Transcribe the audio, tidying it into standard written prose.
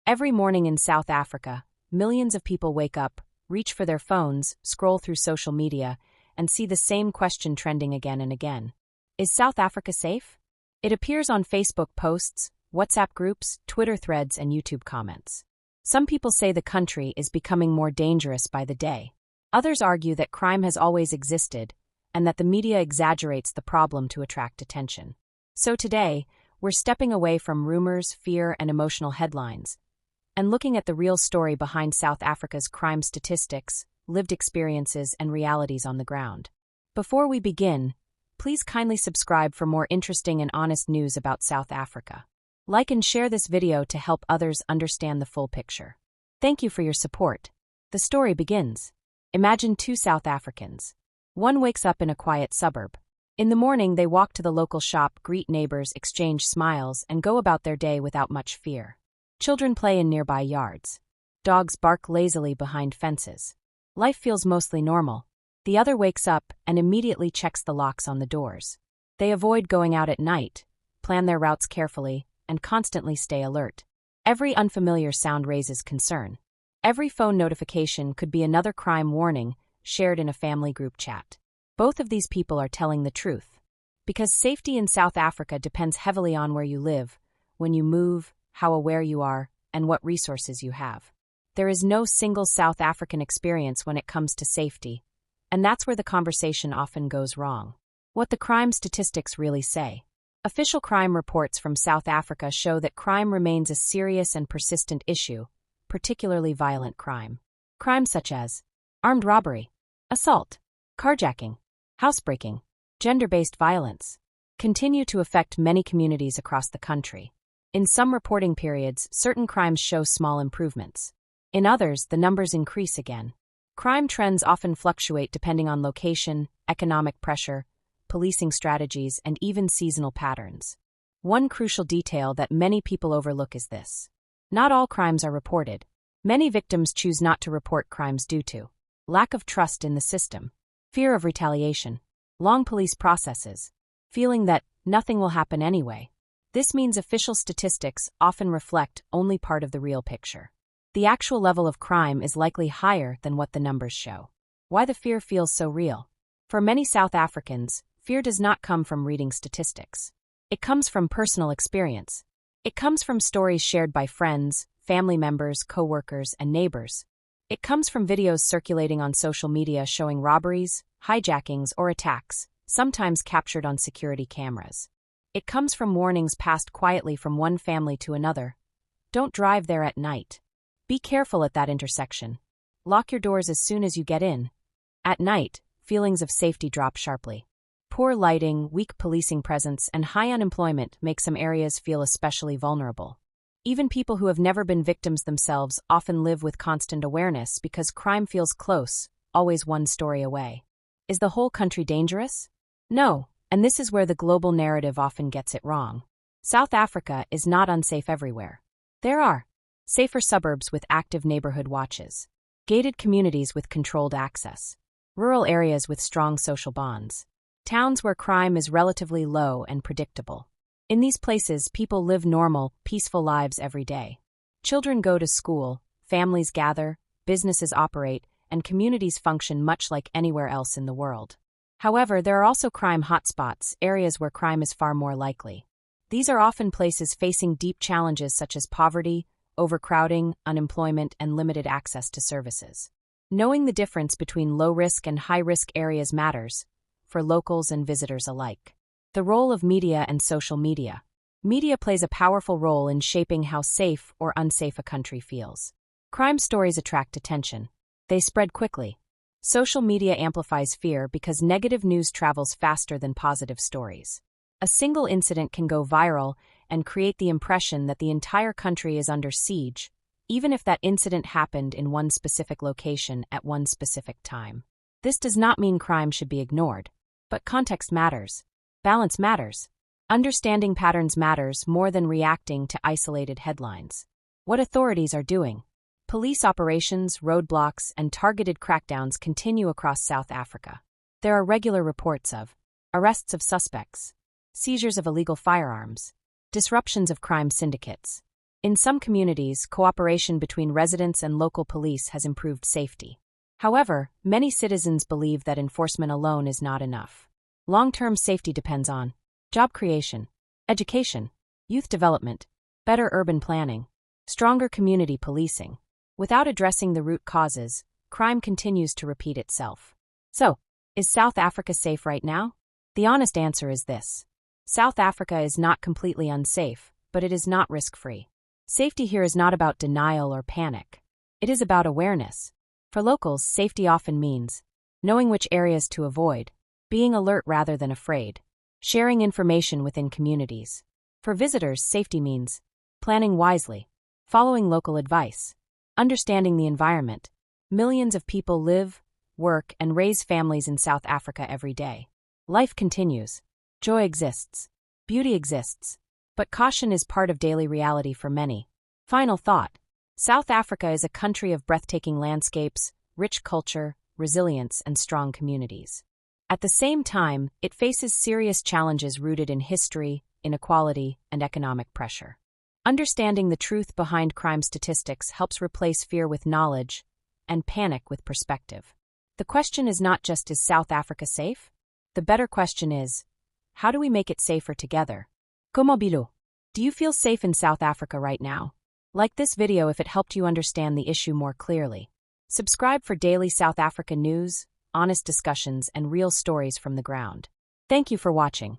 Every morning in South Africa, millions of people wake up, reach for their phones, scroll through social media, and see the same question trending again and again. Is South Africa safe? It appears on Facebook posts, WhatsApp groups, Twitter threads, and YouTube comments. Some people say the country is becoming more dangerous by the day. Others argue that crime has always existed, and that the media exaggerates the problem to attract attention. So today, we're stepping away from rumors, fear, and emotional headlines, and looking at the real story behind South Africa's crime statistics, lived experiences, and realities on the ground. Before we begin, please kindly subscribe for more interesting and honest news about South Africa. Like and share this video to help others understand the full picture. Thank you for your support. The story begins. Imagine two South Africans. One wakes up in a quiet suburb. In the morning, they walk to the local shop, greet neighbors, exchange smiles, and go about their day without much fear. Children play in nearby yards. Dogs bark lazily behind fences. Life feels mostly normal. The other wakes up and immediately checks the locks on the doors. They avoid going out at night, plan their routes carefully, and constantly stay alert. Every unfamiliar sound raises concern. Every phone notification could be another crime warning shared in a family group chat. Both of these people are telling the truth. Because safety in South Africa depends heavily on where you live, when you move, how aware you are, and what resources you have. There is no single South African experience when it comes to safety, and that's where the conversation often goes wrong. What the crime statistics really say. Official crime reports from South Africa show that crime remains a serious and persistent issue, particularly violent crime. Crimes such as armed robbery, assault, carjacking, housebreaking, gender-based violence continue to affect many communities across the country. In some reporting periods, certain crimes show small improvements. In others, the numbers increase again. Crime trends often fluctuate depending on location, economic pressure, policing strategies, and even seasonal patterns. One crucial detail that many people overlook is this. Not all crimes are reported. Many victims choose not to report crimes due to lack of trust in the system, fear of retaliation, long police processes, feeling that nothing will happen anyway. This means official statistics often reflect only part of the real picture. The actual level of crime is likely higher than what the numbers show. Why the fear feels so real? For many South Africans, fear does not come from reading statistics. It comes from personal experience. It comes from stories shared by friends, family members, co-workers, and neighbors. It comes from videos circulating on social media showing robberies, hijackings, or attacks, sometimes captured on security cameras. It comes from warnings passed quietly from one family to another. Don't drive there at night. Be careful at that intersection. Lock your doors as soon as you get in. At night, feelings of safety drop sharply. Poor lighting, weak policing presence, and high unemployment make some areas feel especially vulnerable. Even people who have never been victims themselves often live with constant awareness because crime feels close, always one story away. Is the whole country dangerous? No. And this is where the global narrative often gets it wrong. South Africa is not unsafe everywhere. There are safer suburbs with active neighborhood watches, gated communities with controlled access, rural areas with strong social bonds, towns where crime is relatively low and predictable. In these places, people live normal, peaceful lives every day. Children go to school, families gather, businesses operate, and communities function much like anywhere else in the world. However, there are also crime hotspots, areas where crime is far more likely. These are often places facing deep challenges such as poverty, overcrowding, unemployment, and limited access to services. Knowing the difference between low-risk and high-risk areas matters, for locals and visitors alike. The role of media and social media. Media plays a powerful role in shaping how safe or unsafe a country feels. Crime stories attract attention. They spread quickly. Social media amplifies fear because negative news travels faster than positive stories. A single incident can go viral and create the impression that the entire country is under siege, even if that incident happened in one specific location at one specific time. This does not mean crime should be ignored, but context matters. Balance matters. Understanding patterns matters more than reacting to isolated headlines. What authorities are doing. Police operations, roadblocks, and targeted crackdowns continue across South Africa. There are regular reports of arrests of suspects, seizures of illegal firearms, disruptions of crime syndicates. In some communities, cooperation between residents and local police has improved safety. However, many citizens believe that enforcement alone is not enough. Long-term safety depends on job creation, education, youth development, better urban planning, stronger community policing. Without addressing the root causes, crime continues to repeat itself. So, is South Africa safe right now? The honest answer is this. South Africa is not completely unsafe, but it is not risk-free. Safety here is not about denial or panic. It is about awareness. For locals, safety often means knowing which areas to avoid, being alert rather than afraid, sharing information within communities. For visitors, safety means planning wisely, following local advice, understanding the environment. Millions of people live, work, and raise families in South Africa every day. Life continues. Joy exists. Beauty exists. But caution is part of daily reality for many. Final thought. South Africa is a country of breathtaking landscapes, rich culture, resilience, and strong communities. At the same time, it faces serious challenges rooted in history, inequality, and economic pressure. Understanding the truth behind crime statistics helps replace fear with knowledge and panic with perspective. The question is not just, is South Africa safe? The better question is, how do we make it safer together? Como bilo? Do you feel safe in South Africa right now? Like this video if it helped you understand the issue more clearly. Subscribe for daily South Africa news, honest discussions, and real stories from the ground. Thank you for watching.